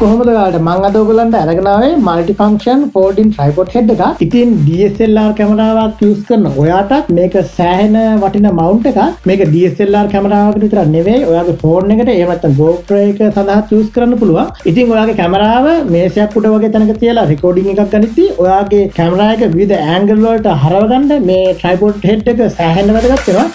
කොහොමද ඔයාලට මම අද ඔයගලන්ට අරගෙන ආවේ মাল্টি ෆන්ක්ෂන් ෆෝල්ඩින් ට්‍රයිපොඩ් හෙඩ් එකක්. ඉතින් DSLR කැමරාවක් යූස් කරන ඔයාටත් මේක සෑහෙන වටිනා මවුන්ට් එකක්. මේක DSLR කැමරාවකට විතරක් නෙවෙයි ඔයාගේ ෆෝන් එකට එහෙම නැත්නම් GoPro එක සඳහා යූස් කරන්න පුළුවන්. ඉතින් ඔයාගේ කැමරාව මේසයක් උඩ වගේ තැනක තියලා රෙකෝඩින් එකක් ගනිද්දී ඔයාගේ කැමරා එක විවිධ ඇන්ගල් වලට හරවගන්න මේ ට්‍රයිපොඩ් හෙඩ් එක සෑහෙන වැදගත් වෙනවා.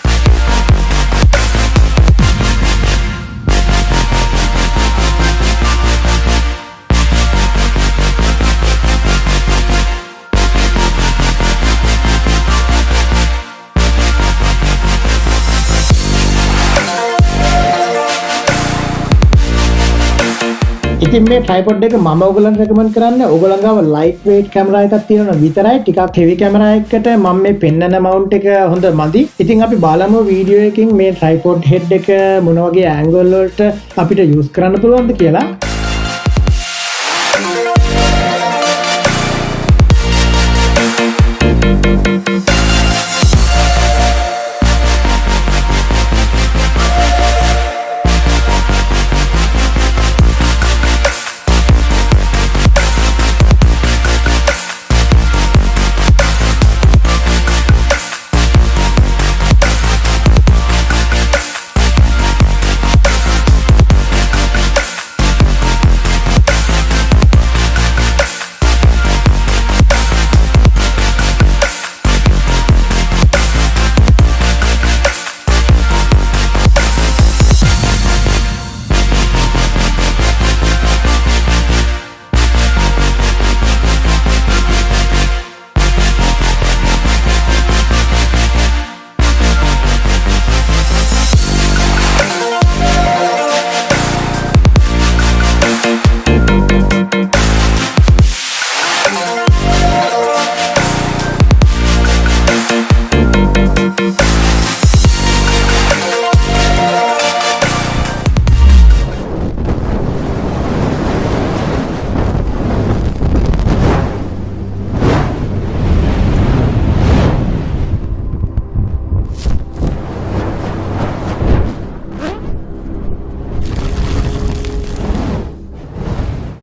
ඉතින් මේ ට්‍රයිපොඩ් එක මම ඔයගලන්ට රෙකමන්ඩ් කරන්නේ ඔයගලන් ගාව ලයිට් වේට් කැමරා එකක් තියෙනවා විතරයි. ටිකක් හෙවි කැමරා එකකට මම මේ පෙන්නන මවුන්ට් එක හොඳ මදි. ඉතින් අපි බලමු වීඩියෝ එකකින් මේ ට්‍රයිපොඩ් හෙඩ් එක මොන වගේ ඇන්ගල් වලට අපිට යූස් කරන්න පුළුවන්ද කියලා.